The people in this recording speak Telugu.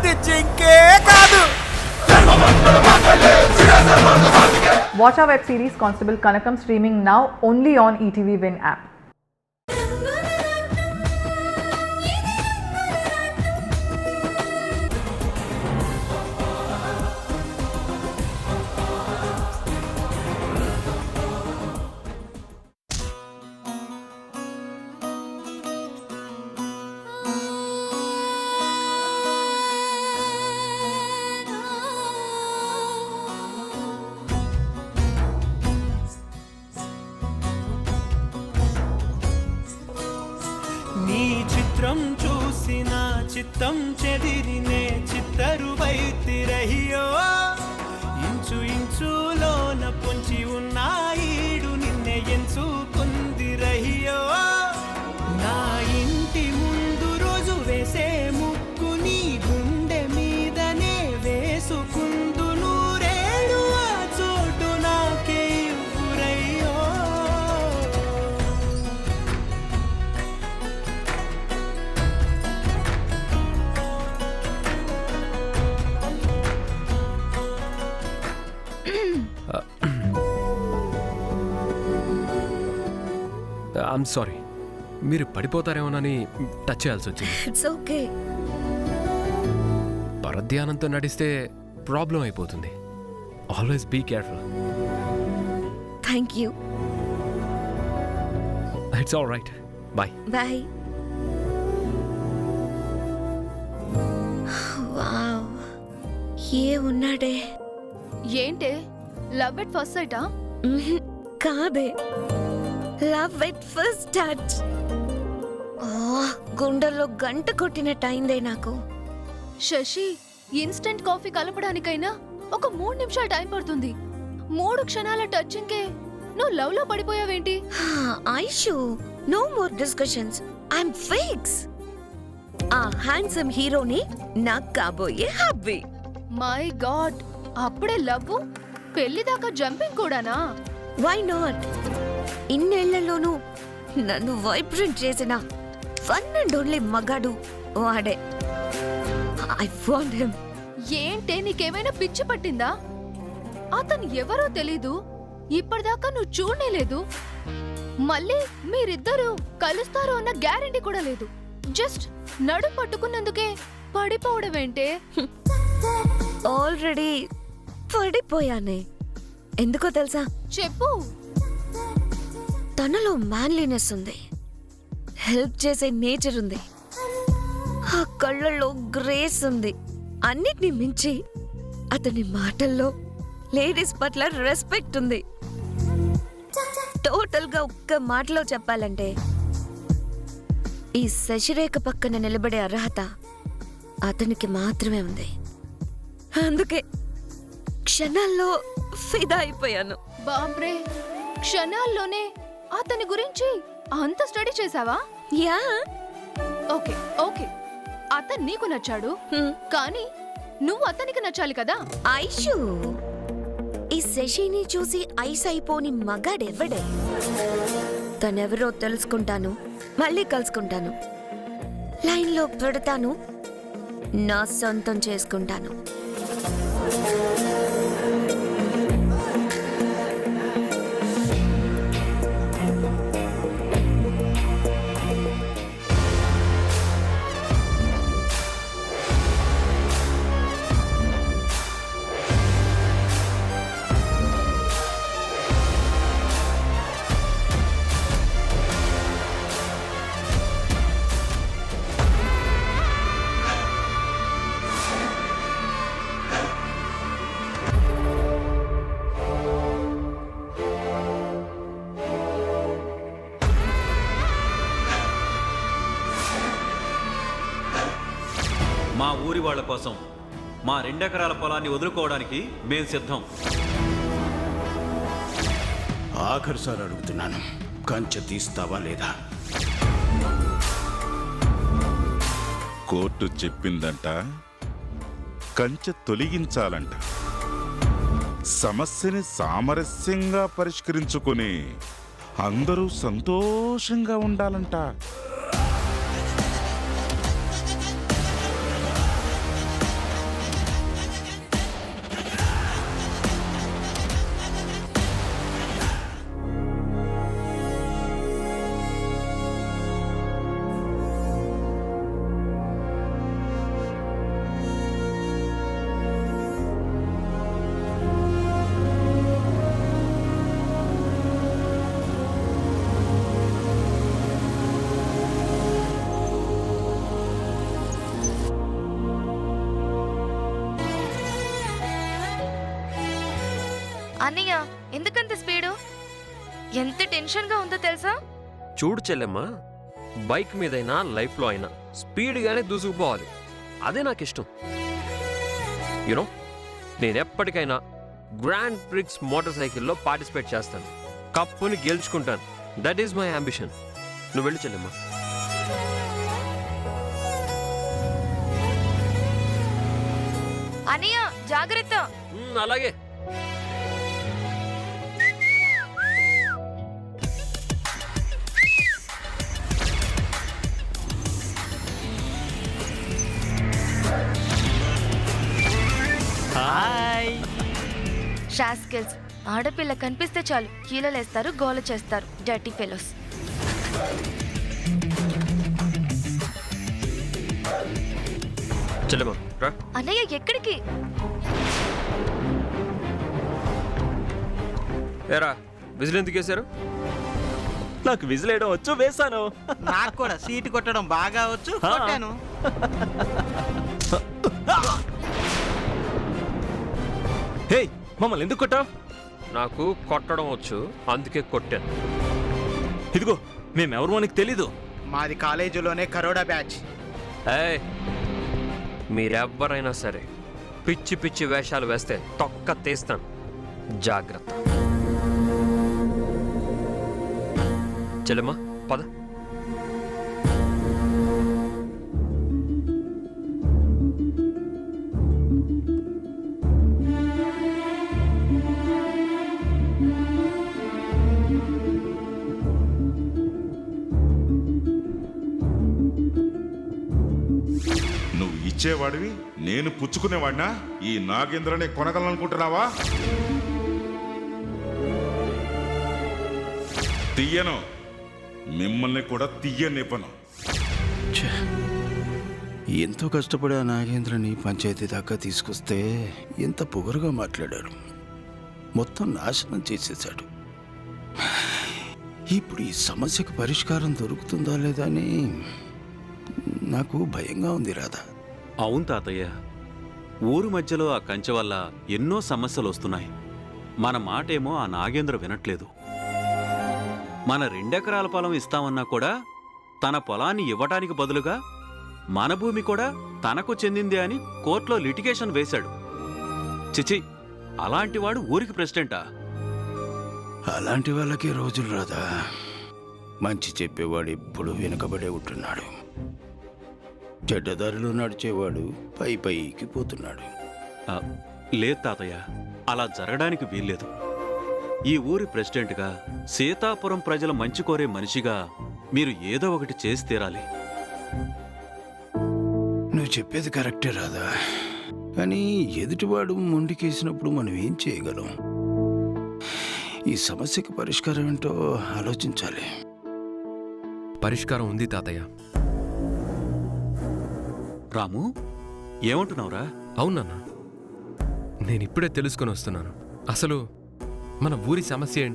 అది జింకే కాదు. Watch our web series Constable Kanakam streaming now only on ETV Win app. నీ చిత్రం చూసిన చిత్తం చెదిరినే చిత్తరువైతిరహియో ఇంచు ఇంచులోన పొంచి ఉన్న ఈడు నిన్నే ఎంచుకుందిరహియో నా ఇంటి ముందు రోజు వేసే ముక్కు నీ గుండె మీదనే వేసుకుందు నూరేడు ఆ చోటు నాకే ఇవ్వురయ్యో. ఐమ్ సారీ, మీరు పడిపోతారేమోనని టచ్ చేయాల్సి వచ్చింది. It's okay. పరధ్యానంతో నడిస్తే ప్రాబ్లం అయిపోతుంది. Always be careful. Thank you. It's all right. Bye. Bye. Wow, ఏ ఉన్నాడే. ఏంటే లవ్ ఎట్ ఫస్ట్ సైటా? కాదే, లవ్ ఎట్ ఫస్ట్ టచ్. గుండెల్లో గంట కొట్టినట్టు అయిందే నాకు. శశి, ఇన్స్టెంట్ కాఫీ కలపడానికైనా ఒక 3 నిమిషాలు టైం పడుతుంది. 3 క్షణాల టచింగ్కే నువ్వు లవ్ లో పడిపోయావేంటి? Aishu, no more discussions. I'm fix. ఆ హ్యాండ్సమ్ హీరోని నాకు కాబోయే హబ్బీ. మై గాడ్, అప్పుడే లవ్? పెళ్లి దాకా జంపింగ్ కూడానా? Why not? ఇన్నేళ్లలోనూ నన్ను వైబ్రెంట్ చేసిన వన్ అండ్ ఓన్లీ మగాడు వాడే. I want him. ఏంటే, నీకేమైనా పిచ్చి పట్టిందా? అతను ఎవరో తెలీదు, ఇప్పటిదాకా నువ్వు చూడలేదు. మళ్ళీ మీరిద్దరూ కలుస్తారు అన్న గ్యారెంటీ కూడా లేదు. జస్ట్ నడు పట్టుకున్నందుకే పడిపోవడమేంటే? ఆల్రెడీ పడిపోయానే. ఎందుకో తెలుసా? చెప్పు. తనలో మ్యాన్లీనెస్ ఉంది, హెల్ప్ చేసే నేచర్ ఉంది, ఆ కళ్ళల్లో గ్రేస్ ఉంది. అన్నిటినీ మించి అతని మాటల్లో లేడీస్ పట్ల రెస్పెక్ట్ ఉంది. టోటల్ గా ఒక్క మాటలో చెప్పాలంటే ఈ శశిరేఖ పక్కన నిలబడే అర్హత అతనికి మాత్రమే ఉంది. అందుకే క్షణాల్లో ఫిదా అయిపోయాను. బాబ్రే, క్షణాల్లోనే అతని గురించి అంత స్టడీ చేసావా? యా. ఓకే ఓకే, అతను నీకు నచ్చాడు, కానీ నువ్వు అతనికి నచ్చాలి కదా? ఐషు, ఈ శశిని చూసి ఐస్ అయిపోని మగాడెవ్వడే? తనెవరో తెలుసుకుంటాను, మళ్ళీ కలుసుకుంటాను, లైన్లో పెడతాను, నా సొంతం చేసుకుంటాను. మా ఊరి వాళ్ళ కోసం మా 2 ఎకరాల పొలాన్ని వదులుకోవడానికి మేం సిద్ధం. ఆఖరిసారి అడుగుతున్నాను, కంచె తీస్తావా లేదా? కోర్టు చెప్పిందంట, కంచె తొలగించాలంట. సమస్యని సామరస్యంగా పరిష్కరించుకొని అందరూ సంతోషంగా ఉండాలంట. అన్నయ్య ఎందుకంత స్పీడు? ఎంత టెన్షన్గా ఉందో తెలుసా? చూడు చెల్లెమ్మ, బైక్ మీదైనా లైఫ్లో అయినా స్పీడ్గానే దూసుకుపోవాలి. అదే నాకు ఇష్టం. యూనో, నేను ఎప్పటికైనా గ్రాండ్ ప్రిక్స్ మోటార్ సైకిల్లో పార్టిసిపేట్ చేస్తాను, కప్పుని గెలుచుకుంటాను. That is my ambition. నువ్వు వెళ్ళు చెల్లెమ్మ. అన్నయ్య జాగ్రత్త. అలాగే. షాస్కెల్స్, ఆడపిల్ల కనిపిస్తే చాలు కీలలేస్తారు, గోల చేస్తారు. Dirty fellows. చెల్లెమ్మ రా. అన్నయ్య ఎక్కడికి? ఏరా, విజిల్ ఎందుకు వేశారు? నాకు విజిల్ వేయడం వచ్చు, వేశాను. నాకు కూడా సీటు కొట్టడం బాగా వచ్చు, కొట్టాను. హే, మమ్మల్ని ఎందుకు కొట్టావు? నాకు కొట్టడం వచ్చు, అందుకే కొట్టాను. ఇదిగో, మేమెవరు మనకి తెలీదు. మాది కాలేజీలోనే కరోడా బ్యాచ్. ఏయ్, మీరెవ్వరైనా సరే పిచ్చి పిచ్చి వేషాలు వేస్తే తొక్క తీస్తాను. జాగ్రత్త. చెల్లెమ్మ పద. నువ్వు ఇచ్చేవాడివి, నేను పుచ్చుకునేవాడినా? ఈ నాగేంద్రనే కొనగలనుకుంటున్నావా? తీయను, మిమ్మల్ని కూడా తీయనివ్వను. ఛే, ఎంతో కష్టపడి ఆ నాగేంద్రని పంచాయతీ దాకా తీసుకొస్తే ఎంత పొగరుగా మాట్లాడాడు. మొత్తం నాశనం చేసేశాడు. ఇప్పుడు ఈ సమస్యకు పరిష్కారం దొరుకుతుందా లేదా అని నాకు భయంగా ఉంది రాధా. అవును తాతయ్య, ఊరు మధ్యలో ఆ కంచె వల్ల ఎన్నో సమస్యలు వస్తున్నాయి. మన మాటేమో ఆ నాగేంద్ర వినట్లేదు. మన 2 ఎకరాల పొలం ఇస్తామన్నా కూడా తన పొలాన్ని ఇవ్వటానికి బదులుగా మన భూమి కూడా తనకు చెందింది అని కోర్టులో లిటిగేషన్ వేశాడు. చిచి, అలాంటివాడు ఊరికి ప్రెసిడెంటా? అలాంటి వాళ్ళకే రోజులు రాదా. మంచి చెప్పేవాడు ఎప్పుడు వెనుకబడే ఉంటున్నాడు. చెడ్డదారిలో నడిచేవాడు పై పైకి పోతున్నాడు. ఆ, లేదు తాతయ్య, అలా జరగడానికి వీల్లేదు. ఈ ఊరి ప్రెసిడెంట్గా, సీతాపురం ప్రజల మంచి కోరే మనిషిగా మీరు ఏదో ఒకటి చేసి తీరాలి. నువ్వు చెప్పేది కరెక్టే రాదా, కానీ ఎదుటివాడు మొండికేసినప్పుడు మనం ఏం చేయగలం? ఈ సమస్యకి పరిష్కారం ఏంటో ఆలోచించాలి. పరిష్కారం ఉంది తాతయ్య. రాము, ఏమంటున్నావురా? అవునన్నా, నేను ఇప్పుడే తెలుసుకొని వస్తున్నాను. అసలు మన ఊరి సమస్య ఏంటి?